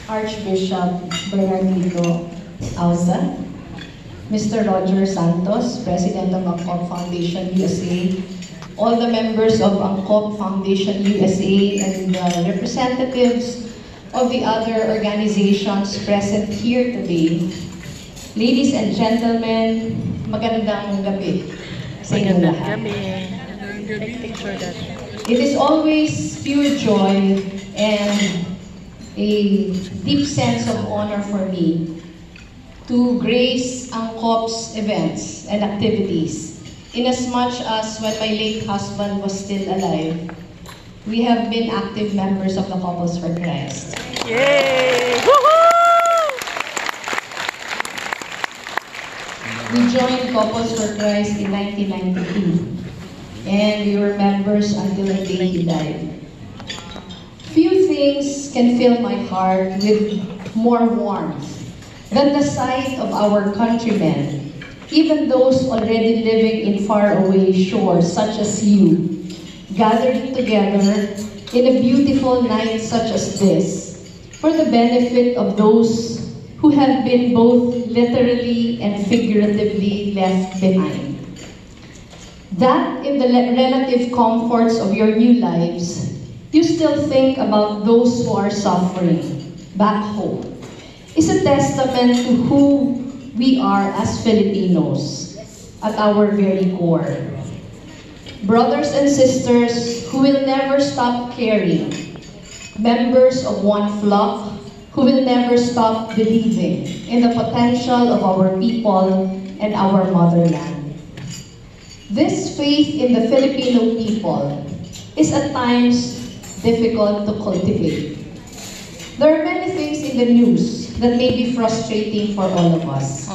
Archbishop Bernardino Auza, Mr. Roger Santos, President of ANCOP Foundation USA, all the members of ANCOP Foundation USA, and the representatives of the other organizations present here today. Ladies and gentlemen, magandang gabi sa inyo lahat. It is always pure joy and a deep sense of honor for me to grace ANCOP's events and activities. Inasmuch as when my late husband was still alive, we have been active members of the Couples for Christ. Yay! We joined Couples for Christ in 1992, and we were members until the day he died. Few things can fill my heart with more warmth than the sight of our countrymen, even those already living in faraway shores such as you, gathering together in a beautiful night such as this for the benefit of those who have been both literally and figuratively left behind. That in the relative comforts of your new lives, you still think about those who are suffering back home is a testament to who we are as Filipinos at our very core. Brothers and sisters who will never stop caring, members of one flock who will never stop believing in the potential of our people and our motherland. This faith in the Filipino people is at times difficult to cultivate. There are many things in the news that may be frustrating for all of us.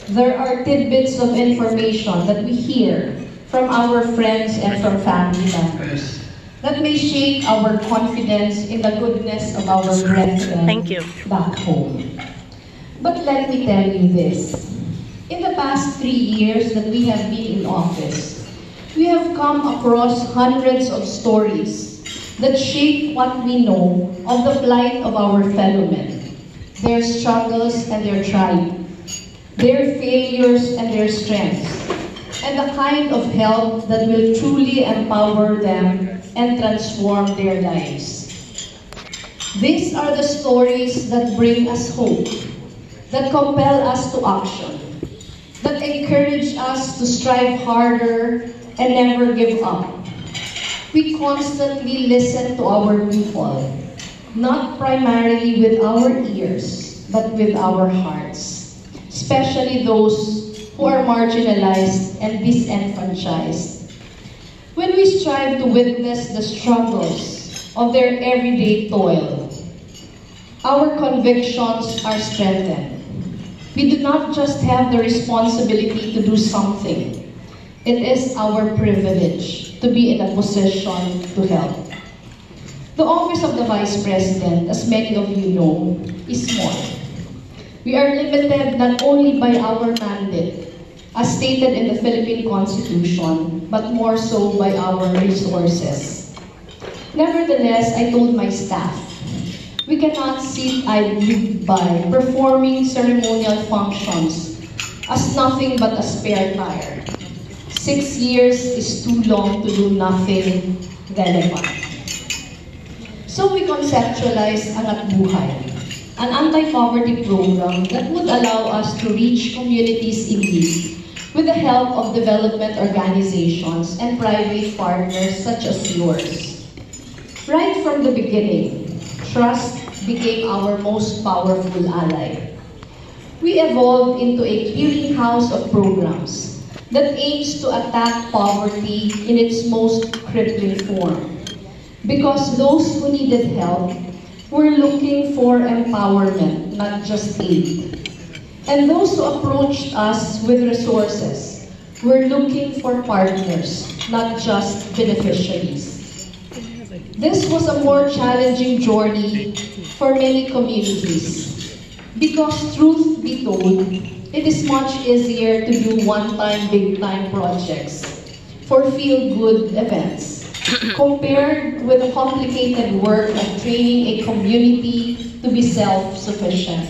There are tidbits of information that we hear from our friends and from family members that may shake our confidence in the goodness of our brethren back home. But let me tell you this. In the past 3 years that we have been in office, we have come across hundreds of stories that shape what we know of the plight of our fellow men, their struggles and their triumphs, their failures and their strengths, and the kind of help that will truly empower them and transform their lives. These are the stories that bring us hope, that compel us to action, that encourage us to strive harder and never give up. We constantly listen to our people, not primarily with our ears, but with our hearts, especially those who are marginalized and disenfranchised. When we strive to witness the struggles of their everyday toil, our convictions are strengthened. We do not just have the responsibility to do something. It is our privilege to be in a position to help. The office of the Vice President, as many of you know, is small. We are limited not only by our mandate, as stated in the Philippine Constitution, but more so by our resources. Nevertheless, I told my staff, we cannot sit idly by performing ceremonial functions as nothing but a spare tire. 6 years is too long to do nothing relevant. So we conceptualized Angat Buhay, an anti-poverty program that would allow us to reach communities in need with the help of development organizations and private partners such as yours. Right from the beginning, trust became our most powerful ally. We evolved into a clearinghouse of programs that aims to attack poverty in its most crippling form. Because those who needed help were looking for empowerment, not just aid. And those who approached us with resources were looking for partners, not just beneficiaries. This was a more challenging journey for many communities because, truth be told, it is much easier to do one-time, big-time projects for feel-good events compared with the complicated work of training a community to be self-sufficient.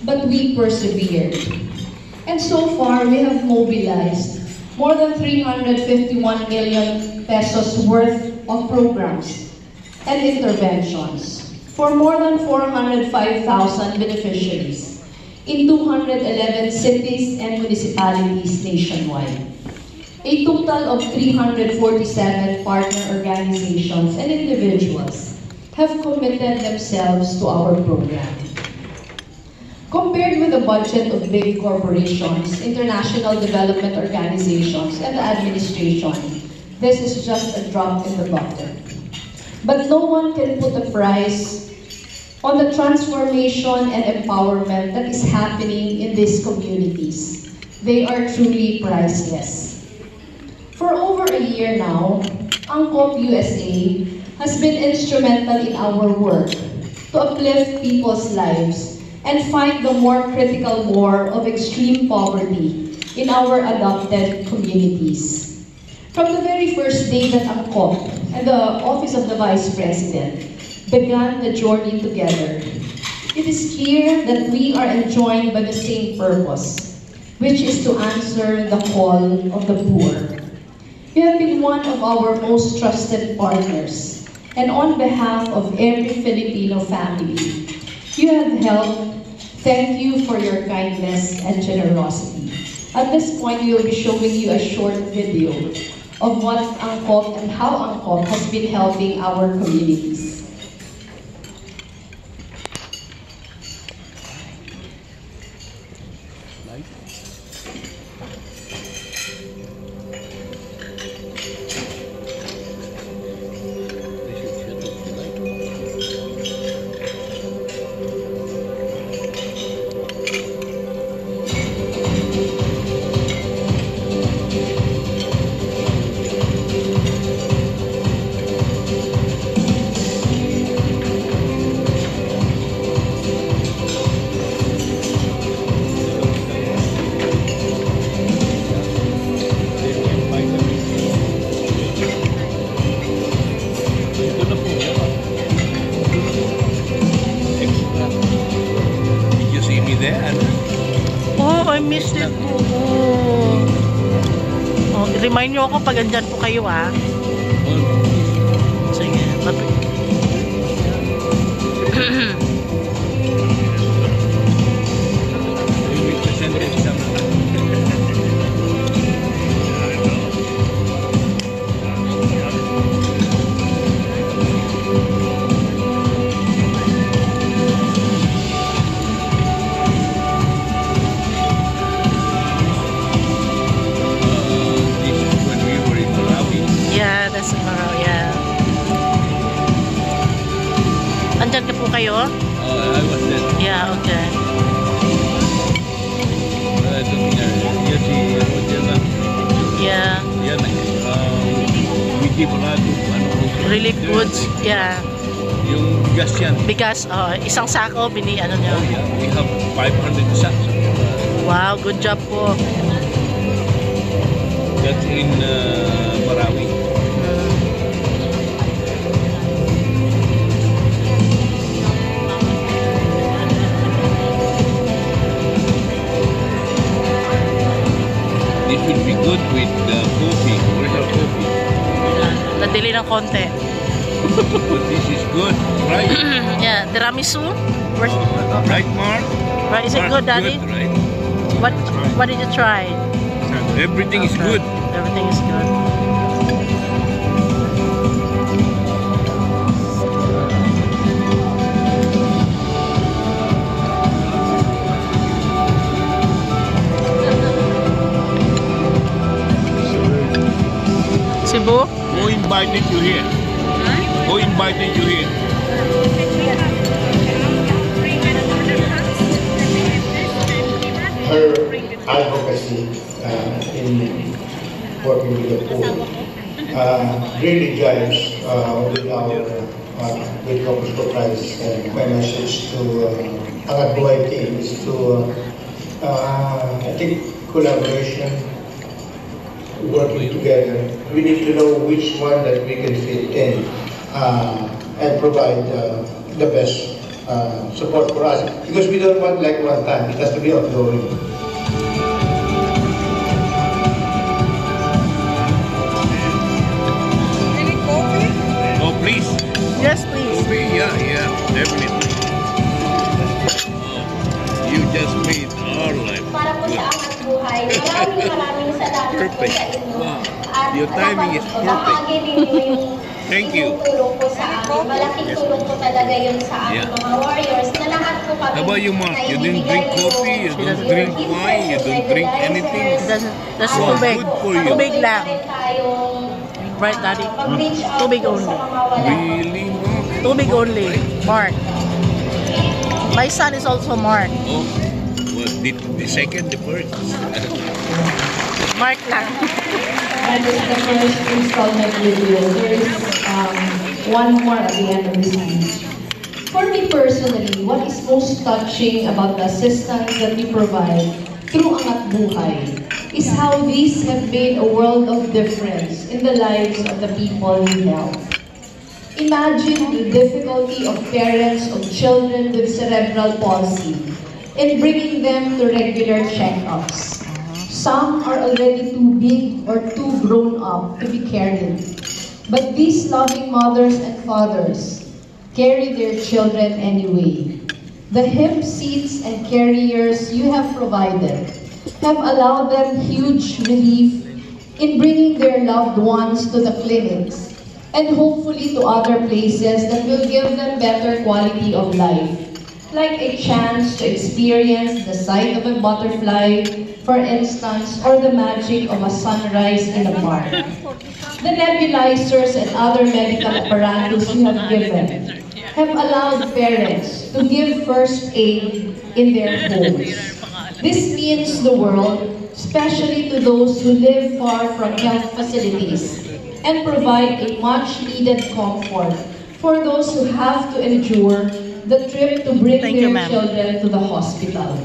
But we persevered. And so far, we have mobilized more than 351 million pesos worth of programs and interventions for more than 405,000 beneficiaries in 211 cities and municipalities nationwide. A total of 347 partner organizations and individuals have committed themselves to our program. Compared with the budget of big corporations, international development organizations, and the administration, this is just a drop in the bucket. But no one can put a price on the transformation and empowerment that is happening in these communities. They are truly priceless. For over a year now, ANCOP USA has been instrumental in our work to uplift people's lives and fight the more critical war of extreme poverty in our adopted communities. From the very first day that ANCOP and the Office of the Vice President began the journey together, it is clear that we are enjoined by the same purpose, which is to answer the call of the poor. You have been one of our most trusted partners, and on behalf of every Filipino family, you have helped. Thank you for your kindness and generosity. At this point, we will be showing you a short video of what ANCOP and how ANCOP has been helping our communities. Remind nyo ako pag andyan po kayo, ha? Sige. Andyan ka po kayo? I was there. Yeah, okay. Yeah. We give a lot of relief goods. Yeah. Yung bigas yan. Bigas, isang sako, ano nyo? Oh yeah, we have 500 sacks. Wow, good job po. That's in Marawi. This would be good with coffee, original coffee. Nadili ng konti. But this is good, right? Yeah, tiramisu. Right, Mark? Right, is it good, Daddy? Good, right? What did you try? Everything is good. Everything is good. Cebu? Who invited you here? Huh? Who invited you here? Her advocacy in working with the poor really jives with our with Corpus Christ. My message to Angat Buhay team is to I think collaboration, working together. We need to know which one that we can fit in. and provide the best support for us. Because we don't want like one time, it has to be ongoing. Oh, please. Yes, please. Coffee, yeah, definitely. You just made our life Para po sa Angat Buhay, maraming salamat po perfect. sa inyo. Wow. At Your timing is perfect. bahagi ninyo yung Thank you. tulong po sa amin. Malaking tulong po talaga yun sa aming Yeah. mga warriors na lahat po kami. How about you, Mark? You didn't drink coffee, you don't drink wine, you don't drink anything. That's Wow, tubig. good for you. Tubig lang. Right, Daddy? Tubig only. Really, Mark? Tubig only. Mark. My son is also Mark. Oh, well, the second, the first. Mark lang. That is the first installment video. There is one more at the end of the speech. For me personally, what is most touching about the assistance that we provide through Angat Buhay is how these have made a world of difference in the lives of the people we help. Imagine the difficulty of parents of children with cerebral palsy in bringing them to regular checkups. Some are already too big or too grown up to be carried. But these loving mothers and fathers carry their children anyway. The hip seats and carriers you have provided have allowed them huge relief in bringing their loved ones to the clinics and hopefully to other places that will give them better quality of life, like a chance to experience the sight of a butterfly, for instance, or the magic of a sunrise in a park. The nebulizers and other medical apparatus you have given have allowed parents to give first aid in their homes. This means the world, especially to those who live far from health facilities, and provide a much-needed comfort for those who have to endure the trip to bring Thank you, their ma'am. children to the hospital.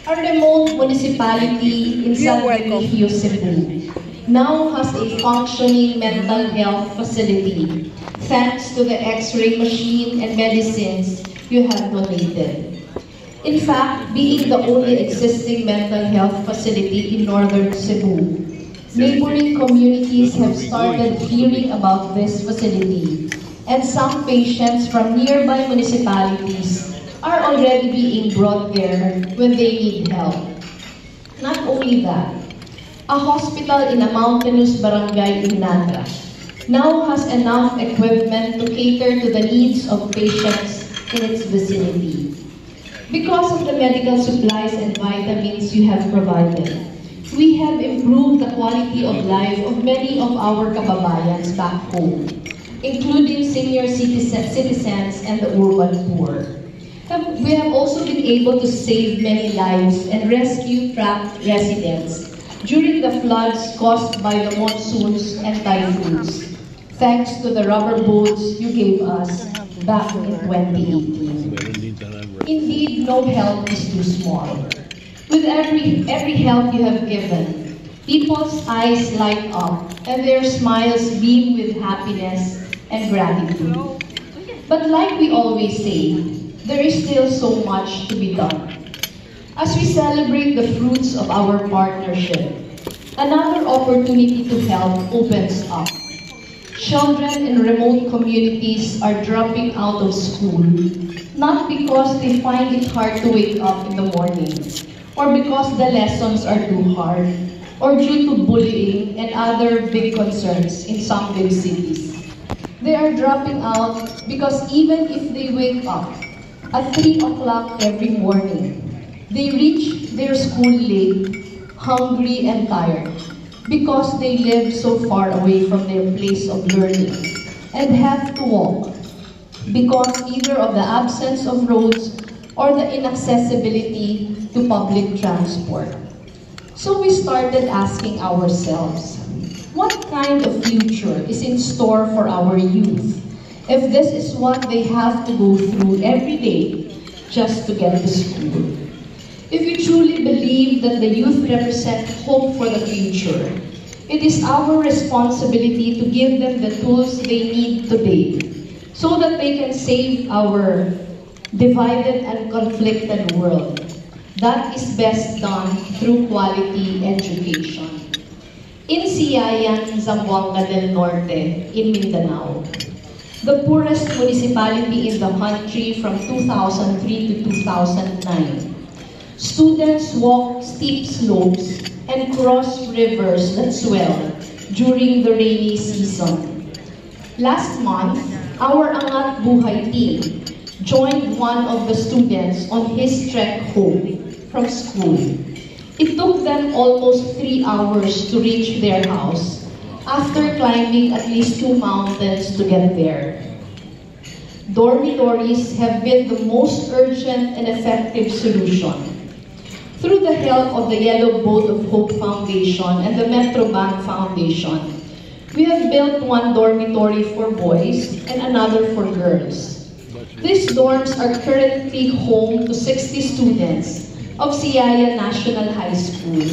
A remote municipality in San Benito, Cebu now has a functioning mental health facility thanks to the X-ray machine and medicines you have donated. In fact, being the only existing mental health facility in northern Cebu, neighboring communities have started hearing about this facility, and some patients from nearby municipalities are already being brought there when they need help. Not only that, a hospital in a mountainous barangay in Naga now has enough equipment to cater to the needs of patients in its vicinity. Because of the medical supplies and vitamins you have provided, we have improved the quality of life of many of our kababayans back home, including senior citizens and the urban poor. We have also been able to save many lives and rescue trapped residents during the floods caused by the monsoons and typhoons, thanks to the rubber boats you gave us back in 2018. Indeed, no help is too small. With every help you have given, people's eyes light up and their smiles beam with happiness and gratitude. But like we always say, there is still so much to be done. As we celebrate the fruits of our partnership, another opportunity to help opens up. Children in remote communities are dropping out of school, not because they find it hard to wake up in the morning, or because the lessons are too hard, or due to bullying and other big concerns in some big cities. They are dropping out because even if they wake up at 3 o'clock every morning, they reach their school late, hungry and tired, because they live so far away from their place of learning and have to walk because either of the absence of roads or the inaccessibility to public transport. So we started asking ourselves, what kind of future is in store for our youth if this is what they have to go through every day just to get to school? If you truly believe that the youth represent hope for the future, it is our responsibility to give them the tools they need today so that they can save our divided and conflicted world. That is best done through quality education. In Siayan, Zamboanga del Norte, in Mindanao, the poorest municipality in the country from 2003 to 2009, students walk steep slopes and cross rivers that swell during the rainy season. Last month, our Angat Buhay team joined one of the students on his trek home from school. It took them almost 3 hours to reach their house after climbing at least 2 mountains to get there. Dormitories have been the most urgent and effective solution. Through the help of the Yellow Boat of Hope Foundation and the Metro Bank Foundation, we have built one dormitory for boys and another for girls. These dorms are currently home to 60 students of Siaya National High School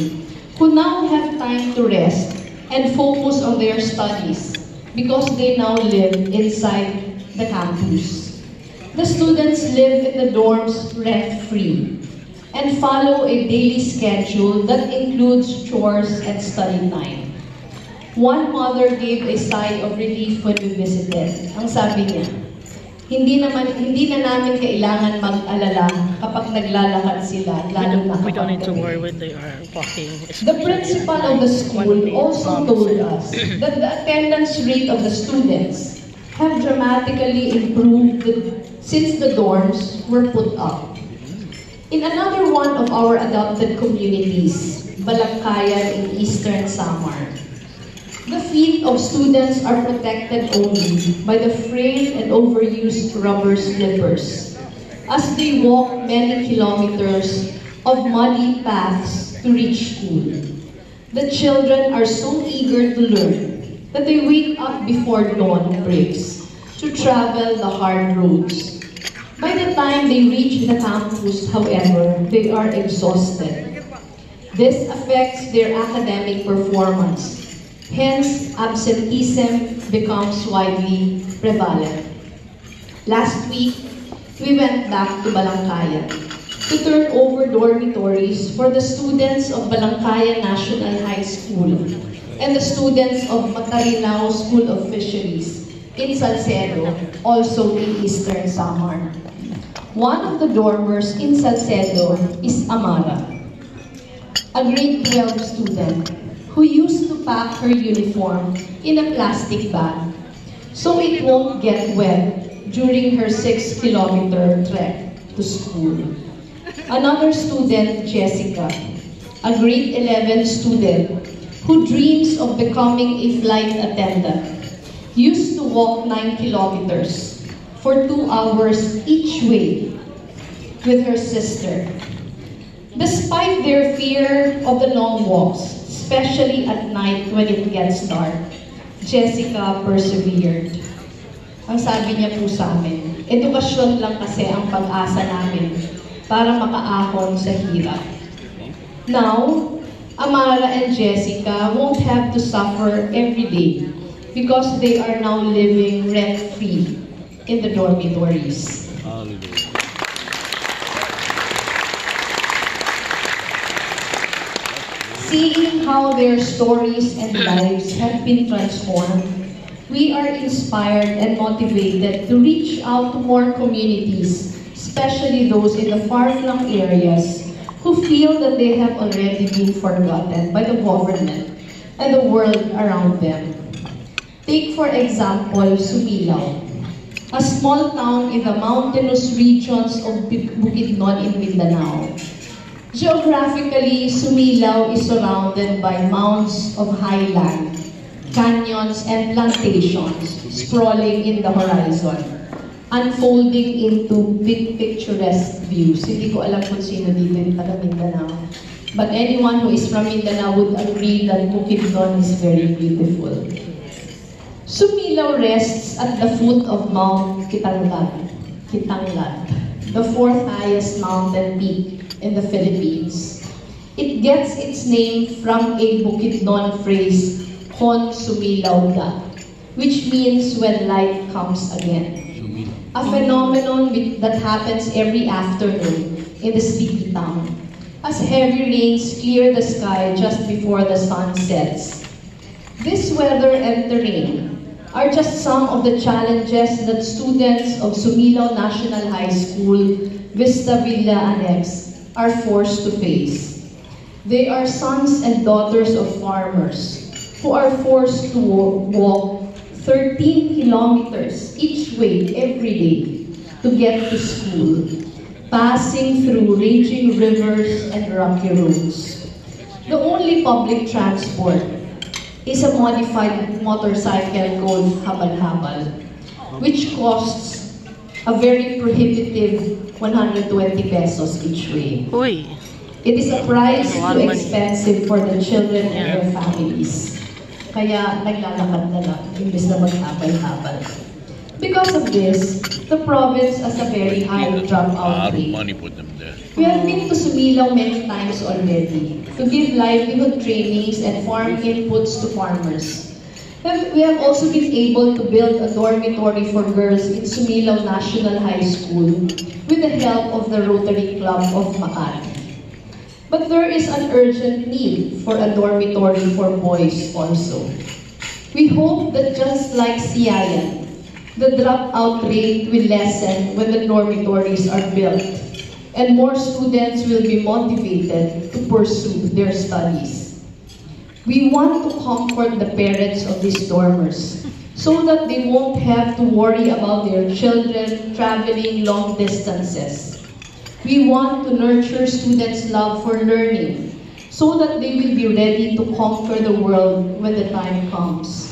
who now have time to rest and focus on their studies because they now live inside the campus. The students live in the dorms rent-free and follow a daily schedule that includes chores and study time. One mother gave a sigh of relief when we visited. Ang sabi niya, hindi na namin kailangan mag-alala kapag naglalakad sila, lalo na We don't need to kapag worry gabi. when they are walking. The principal of the school also told us that the attendance rate of the students have dramatically improved since the dorms were put up. In another one of our adopted communities, Balangkayan in Eastern Samar, the feet of students are protected only by the frayed and overused rubber slippers as they walk many kilometers of muddy paths to reach school. The children are so eager to learn that they wake up before dawn breaks to travel the hard roads. By the time they reach the campus, however, they are exhausted. This affects their academic performance. Hence, absenteeism becomes widely prevalent. Last week, we went back to Balangkayan to turn over dormitories for the students of Balangkayan National High School and the students of Matarinao School of Fisheries in Salcedo, also in Eastern Samar. One of the dormers in Salcedo is Amara, a grade 12 student who used to pack her uniform in a plastic bag so it won't get wet during her 6-kilometer trek to school. Another student, Jessica, a grade 11 student who dreams of becoming a flight attendant, used to walk 9 kilometers for 2 hours each way with her sister. Despite their fear of the long walks, especially at night when it gets dark, Jessica persevered. Ang sabi niya po sa amin, edukasyon lang kasi ang pag-asa namin para makaahon sa hirap. Now, Amara and Jessica won't have to suffer every day because they are now living rent-free in the dormitories. Seeing how their stories and lives have been transformed, we are inspired and motivated to reach out to more communities, especially those in the far-flung areas who feel that they have already been forgotten by the government and the world around them. Take for example, Sumilao, a small town in the mountainous regions of Bukidnon in Mindanao. Geographically, Sumilao is surrounded by mounds of highland, canyons, and plantations sprawling in the horizon, unfolding into big picturesque views. Hindi ko alam kung sino dito yung taga Mindanao. But anyone who is from Mindanao would agree that Bukidnon is very beautiful. Sumilao rests at the foot of Mount Kitanglad, the fourth highest mountain peak in the Philippines. It gets its name from a Bukidnon phrase, Kon Sumilao Da, which means when light comes again. a phenomenon that happens every afternoon in the sleepy town, as heavy rains clear the sky just before the sun sets. This weather and the rain are just some of the challenges that students of Sumilao National High School, Vista Villa Annex, are forced to face. They are sons and daughters of farmers who are forced to walk 13 kilometers each way every day to get to school, passing through raging rivers and rocky roads. The only public transport is a modified motorcycle called habal-habal, which costs a very prohibitive 120 pesos each way. Uy. It is a price too expensive for the children and their families. Kaya naglalakad na lang, imbes na maghabal-habal. Because of this, the province has a very high dropout rate. Money put them there. We have been to Sumilao many times already to give livelihood trainings and farm inputs to farmers. We have also been able to build a dormitory for girls in Sumilao National High School with the help of the Rotary Club of Makati. But there is an urgent need for a dormitory for boys also. We hope that just like Siayan, the dropout rate will lessen when the dormitories are built and more students will be motivated to pursue their studies. We want to comfort the parents of these dormers so that they won't have to worry about their children traveling long distances. We want to nurture students' love for learning so that they will be ready to conquer the world when the time comes.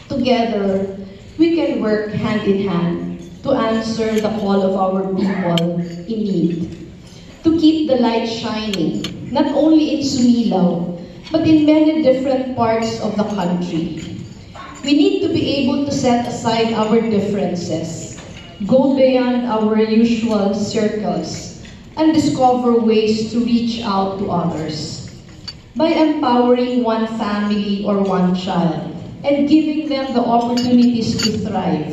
Together, we can work hand in hand to answer the call of our people in need, to keep the light shining, not only in Sumilao, but in many different parts of the country. We need to be able to set aside our differences, go beyond our usual circles, and discover ways to reach out to others. By empowering one family or one child, and giving them the opportunities to thrive,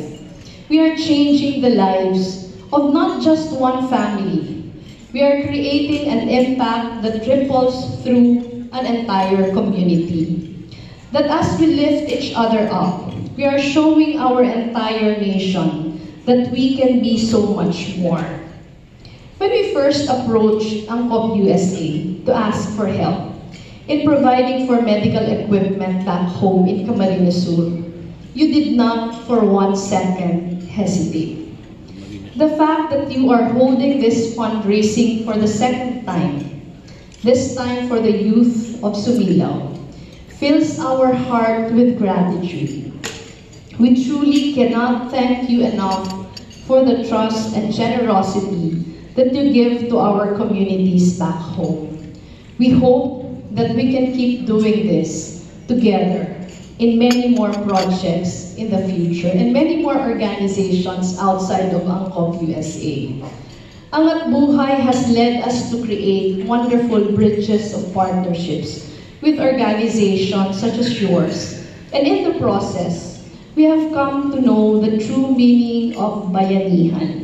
we are changing the lives of not just one family. We are creating an impact that ripples through an entire community. That as we lift each other up, we are showing our entire nation that we can be so much more. When we first approached ANCOP USA to ask for help in providing for medical equipment back home in Camarines Sur, you did not for 1 second hesitate. The fact that you are holding this fundraising for the second time, this time for the youth of Sumilao, fills our heart with gratitude. We truly cannot thank you enough for the trust and generosity that you give to our communities back home. We hope that we can keep doing this together in many more projects in the future and many more organizations outside of ANCOP USA. Angat Buhay has led us to create wonderful bridges of partnerships with organizations such as yours. And in the process, we have come to know the true meaning of bayanihan.